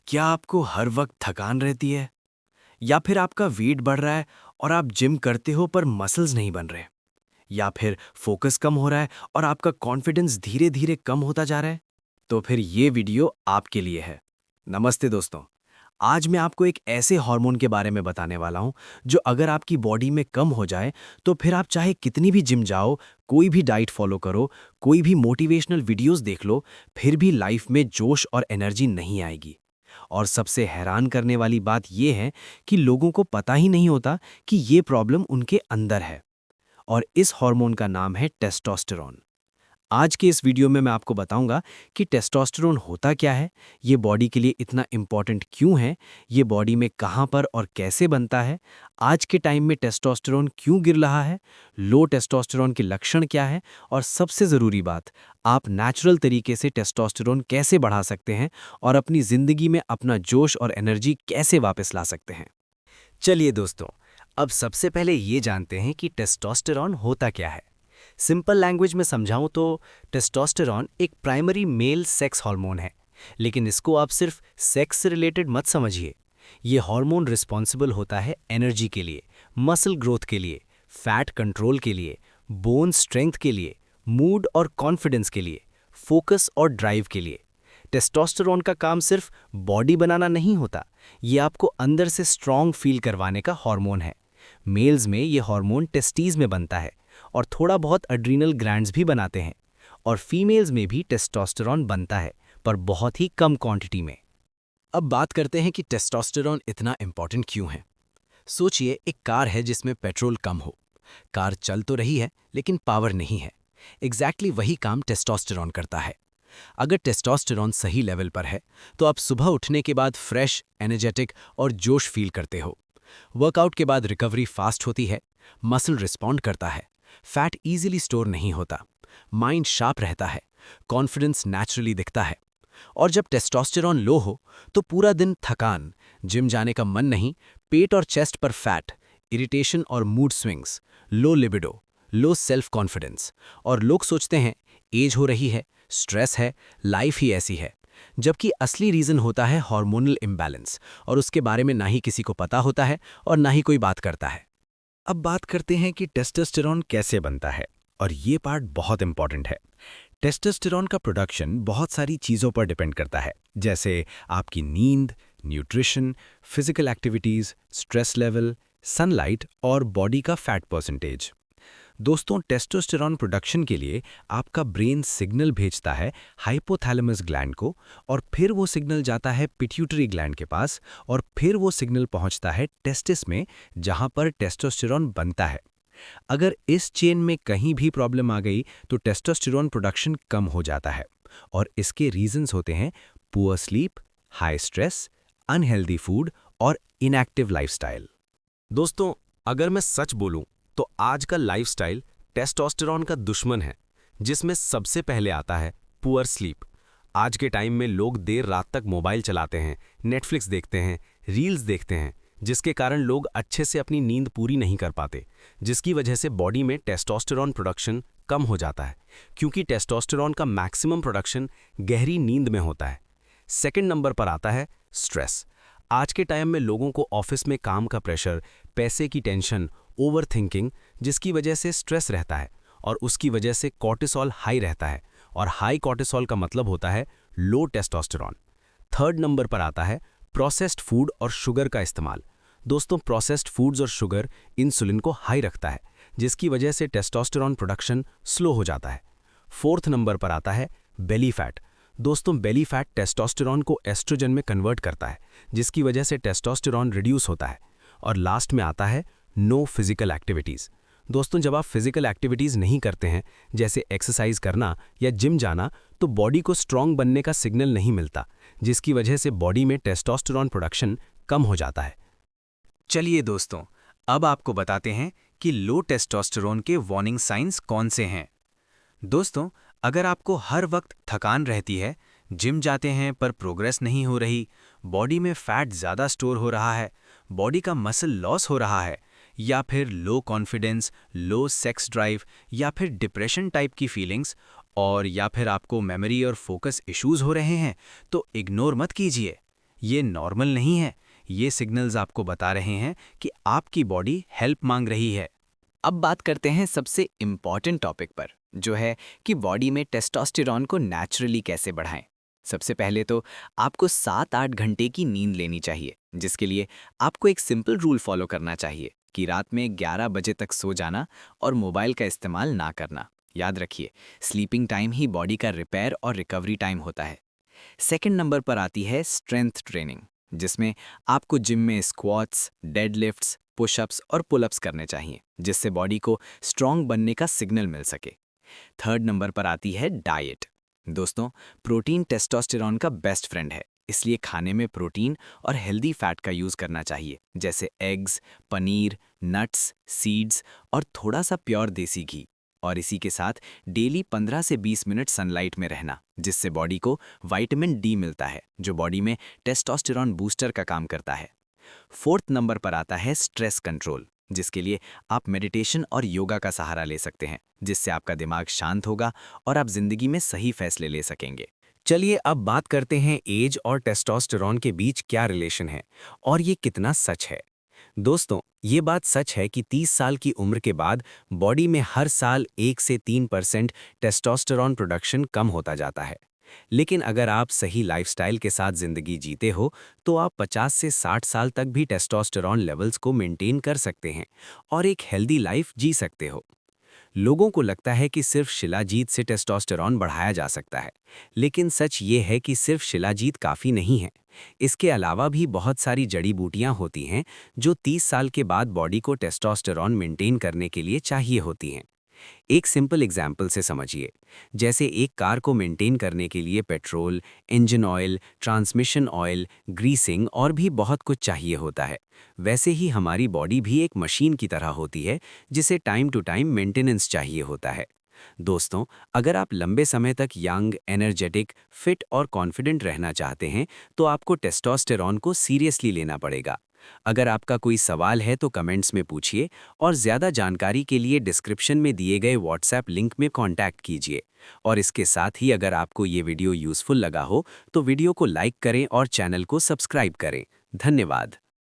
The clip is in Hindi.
क्या आपको हर वक्त थकान रहती है? या फिर आपका वेट बढ़ रहा है और आप जिम करते हो पर मसल्स नहीं बन रहे? या फिर फोकस कम हो रहा है और आपका कॉन्फिडेंस धीरे धीरे कम होता जा रहा है? तो फिर ये वीडियो आपके लिए है। नमस्ते दोस्तों। आज मैं आपको एक ऐसे हार्मोन के बारे में बताने वाला हूं जो अगर आपकी बॉडी में कम हो जाए तो फिर आप चाहे कितनी भी जिम जाओ, कोई भी डाइट फॉलो करो, कोई भी मोटिवेशनल वीडियोस देख लो, फिर भी लाइफ में जोश और एनर्जी नहीं आएगी। और सबसे हैरान करने वाली बात यह है कि लोगों को पता ही नहीं होता कि ये प्रॉब्लम उनके अंदर है। और इस हार्मोन का नाम है टेस्टोस्टेरोन। आज के इस वीडियो में मैं आपको बताऊंगा कि टेस्टोस्टेरोन होता क्या है, ये बॉडी के लिए इतना इम्पॉर्टेंट क्यों है, ये बॉडी में कहां पर और कैसे बनता है, आज के टाइम में टेस्टोस्टेरोन क्यों गिर रहा है, लो टेस्टोस्टेरोन के लक्षण क्या है, और सबसे ज़रूरी बात, आप नेचुरल तरीके से टेस्टोस्टेरोन कैसे बढ़ा सकते हैं और अपनी ज़िंदगी में अपना जोश और एनर्जी कैसे वापस ला सकते हैं। चलिए दोस्तों, अब सबसे पहले ये जानते हैं कि टेस्टोस्टेरॉन होता क्या है। सिंपल लैंग्वेज में समझाऊं तो टेस्टोस्टेरॉन एक प्राइमरी मेल सेक्स हार्मोन है, लेकिन इसको आप सिर्फ सेक्स से रिलेटेड मत समझिए। ये हार्मोन रिस्पॉन्सिबल होता है एनर्जी के लिए, मसल ग्रोथ के लिए, फैट कंट्रोल के लिए, बोन स्ट्रेंथ के लिए, मूड और कॉन्फिडेंस के लिए, फोकस और ड्राइव के लिए। टेस्टोस्टेरोन का काम सिर्फ बॉडी बनाना नहीं होता, ये आपको अंदर से स्ट्रांग फील करवाने का हार्मोन है। मेल्स में ये हार्मोन टेस्टीज में बनता है और थोड़ा बहुत एड्रीनल ग्लैंड्स भी बनाते हैं, और फीमेल्स में भी टेस्टोस्टेरोन बनता है, पर बहुत ही कम क्वांटिटी में। अब बात करते हैं कि टेस्टोस्टेरोन इतना इम्पॉर्टेंट क्यों है। सोचिए, एक कार है जिसमें पेट्रोल कम हो। कार चल तो रही है लेकिन पावर नहीं है। एग्जैक्टली वही काम टेस्टोस्टेरोन करता है। अगर टेस्टोस्टेरोन सही लेवल पर है तो आप सुबह उठने के बाद फ्रेश, एनर्जेटिक और जोश फील करते हो। वर्कआउट के बाद रिकवरी फास्ट होती है, मसल रिस्पॉन्ड करता है, फैट इजीली स्टोर नहीं होता, माइंड शार्प रहता है, कॉन्फिडेंस नेचुरली दिखता है। और जब टेस्टोस्टेरोन लो हो तो पूरा दिन थकान, जिम जाने का मन नहीं, पेट और चेस्ट पर फैट, इरिटेशन और mood swings, low libido, low self confidence. और लोग सोचते हैं एज हो रही है, स्ट्रेस है, लाइफ ही ऐसी है। जबकि असली रीजन होता है हार्मोनल इम्बैलेंस, और उसके बारे में ना ही किसी को पता होता है और ना ही कोई बात करता है। अब बात करते हैं कि टेस्टोस्टेरोन कैसे बनता है, और ये पार्ट बहुत इंपॉर्टेंट है। टेस्टोस्टेरोन का प्रोडक्शन बहुत सारी चीज़ों पर डिपेंड करता है, जैसे आपकी नींद, nutrition, physical activities, stress level, sunlight और बॉडी का फैट परसेंटेज। दोस्तों, टेस्टोस्टेरोन प्रोडक्शन के लिए आपका ब्रेन सिग्नल भेजता है हाइपोथैलेमस ग्लैंड को, और फिर वो सिग्नल जाता है पिट्यूटरी ग्लैंड के पास, और फिर वो सिग्नल पहुंचता है टेस्टिस में, जहां पर टेस्टोस्टेरोन बनता है। अगर इस चेन में कहीं भी प्रॉब्लम आ गई तो टेस्टोस्टेरोन प्रोडक्शन कम हो जाता है, और इसके रीजंस होते हैं poor sleep, high stress, unhealthy food और इनएक्टिव लाइफस्टाइल। दोस्तों, अगर मैं सच बोलूं तो आज का लाइफस्टाइल टेस्टोस्टेरोन का दुश्मन है, जिसमें सबसे पहले आता है पुअर स्लीप। आज के टाइम में लोग देर रात तक मोबाइल चलाते हैं, नेटफ्लिक्स देखते हैं, रील्स देखते हैं, जिसके कारण लोग अच्छे से अपनी नींद पूरी नहीं कर पाते, जिसकी वजह से बॉडी में टेस्टोस्टेरोन प्रोडक्शन कम हो जाता है, क्योंकि टेस्टोस्टेरोन का मैक्सिमम प्रोडक्शन गहरी नींद में होता है। सेकंड नंबर पर आता है स्ट्रेस। आज के टाइम में लोगों को ऑफिस में काम का प्रेशर, पैसे की टेंशन, ओवर थिंकिंग, जिसकी वजह से स्ट्रेस रहता है, और उसकी वजह से कॉर्टिसोल हाई रहता है, और हाई कॉर्टिसोल का मतलब होता है लो टेस्टोस्टेरोन। थर्ड नंबर पर आता है प्रोसेस्ड फूड और शुगर का इस्तेमाल। दोस्तों, प्रोसेस्ड फूड्स और शुगर इंसुलिन को हाई रखता है, जिसकी वजह से टेस्टोस्टेरोन प्रोडक्शन स्लो हो जाता है। फोर्थ नंबर पर आता है बेली फैट। दोस्तों, बेली फैट टेस्टोस्टेरोन को एस्ट्रोजन में कन्वर्ट करता है, जिसकी वजह से टेस्टोस्टेरोन रिड्यूस होता है। और लास्ट में आता है नो फिजिकल एक्टिविटीज़। दोस्तों, जब आप फिजिकल एक्टिविटीज़ नहीं करते हैं, जैसे एक्सरसाइज करना या जिम जाना, तो बॉडी को स्ट्रांग बनने का सिग्नल नहीं मिलता, जिसकी वजह से बॉडी में टेस्टोस्टेरोन प्रोडक्शन कम हो जाता है। चलिए दोस्तों, अब आपको बताते हैं कि लो टेस्टोस्टेरोन के वार्निंग साइंस कौन से हैं। दोस्तों, अगर आपको हर वक्त थकान रहती है, जिम जाते हैं पर प्रोग्रेस नहीं हो रही, बॉडी में फैट ज़्यादा स्टोर हो रहा है, बॉडी का मसल लॉस हो रहा है, या फिर लो कॉन्फिडेंस, लो सेक्स ड्राइव, या फिर डिप्रेशन टाइप की फीलिंग्स, और या फिर आपको मेमोरी और फोकस इश्यूज हो रहे हैं, तो इग्नोर मत कीजिए। ये नॉर्मल नहीं है। ये सिग्नल्स आपको बता रहे हैं कि आपकी बॉडी हेल्प मांग रही है। अब बात करते हैं सबसे इम्पॉर्टेंट टॉपिक पर, जो है कि बॉडी में टेस्टोस्टेरॉन को नेचुरली कैसे बढ़ाएं। सबसे पहले तो आपको 7-8 घंटे की नींद लेनी चाहिए, जिसके लिए आपको एक सिंपल रूल फॉलो करना चाहिए कि रात में 11 बजे तक सो जाना और मोबाइल का इस्तेमाल ना करना। याद रखिए, स्लीपिंग टाइम ही बॉडी का रिपेयर और रिकवरी टाइम होता है। सेकंड नंबर पर आती है स्ट्रेंथ ट्रेनिंग, जिसमें आपको जिम में स्क्वाट्स, डेडलिफ्ट्स, पुशअप्स और पुलअप्स करने चाहिए, जिससे बॉडी को स्ट्रांग बनने का सिग्नल मिल सके। थर्ड नंबर पर आती है डाइट। दोस्तों, प्रोटीन टेस्टोस्टेरॉन का बेस्ट फ्रेंड है, इसलिए खाने में प्रोटीन और हेल्दी फैट का यूज़ करना चाहिए, जैसे एग्स, पनीर, नट्स, सीड्स और थोड़ा सा प्योर देसी घी। और इसी के साथ डेली 15 से 20 मिनट सनलाइट में रहना, जिससे बॉडी को विटामिन डी मिलता है, जो बॉडी में टेस्टोस्टेरॉन बूस्टर का काम करता है। फोर्थ नंबर पर आता है स्ट्रेस कंट्रोल, जिसके लिए आप मेडिटेशन और योगा का सहारा ले सकते हैं, जिससे आपका दिमाग शांत होगा और आप जिंदगी में सही फैसले ले सकेंगे। चलिए अब बात करते हैं एज और टेस्टोस्टेरॉन के बीच क्या रिलेशन है और ये कितना सच है। दोस्तों, ये बात सच है कि 30 साल की उम्र के बाद बॉडी में हर साल 1 से 3% टेस्टोस्टेरॉन प्रोडक्शन कम होता जाता है। लेकिन अगर आप सही लाइफस्टाइल के साथ जिंदगी जीते हो तो आप 50 से 60 साल तक भी टेस्टोस्टेरॉन लेवल्स को मेंटेन कर सकते हैं और एक हेल्दी लाइफ जी सकते हो। लोगों को लगता है कि सिर्फ शिलाजीत से टेस्टोस्टेरॉन बढ़ाया जा सकता है, लेकिन सच ये है कि सिर्फ शिलाजीत काफ़ी नहीं है। इसके अलावा भी बहुत सारी जड़ी बूटियां होती हैं जो 30 साल के बाद बॉडी को टेस्टोस्टेरॉन मेंटेन करने के लिए चाहिए होती हैं। एक सिंपल एग्जाम्पल से समझिए, जैसे एक कार को मेंटेन करने के लिए petrol, engine oil, transmission oil, greasing और भी बहुत कुछ चाहिए होता है। वैसे ही हमारी बॉडी भी एक मशीन की तरह होती है, जिसे टाइम टू टाइम मेंटेनेंस चाहिए होता है। दोस्तों, अगर आप लंबे समय तक यंग, एनर्जेटिक, फिट और कॉन्फिडेंट रहना चाहते हैं तो आपको टेस्टोस्टेरॉन को सीरियसली लेना पड़ेगा। अगर आपका कोई सवाल है तो कमेंट्स में पूछिए और ज़्यादा जानकारी के लिए डिस्क्रिप्शन में दिए गए व्हाट्सएप लिंक में कांटेक्ट कीजिए। और इसके साथ ही अगर आपको ये वीडियो यूज़फुल लगा हो तो वीडियो को लाइक करें और चैनल को सब्सक्राइब करें। धन्यवाद।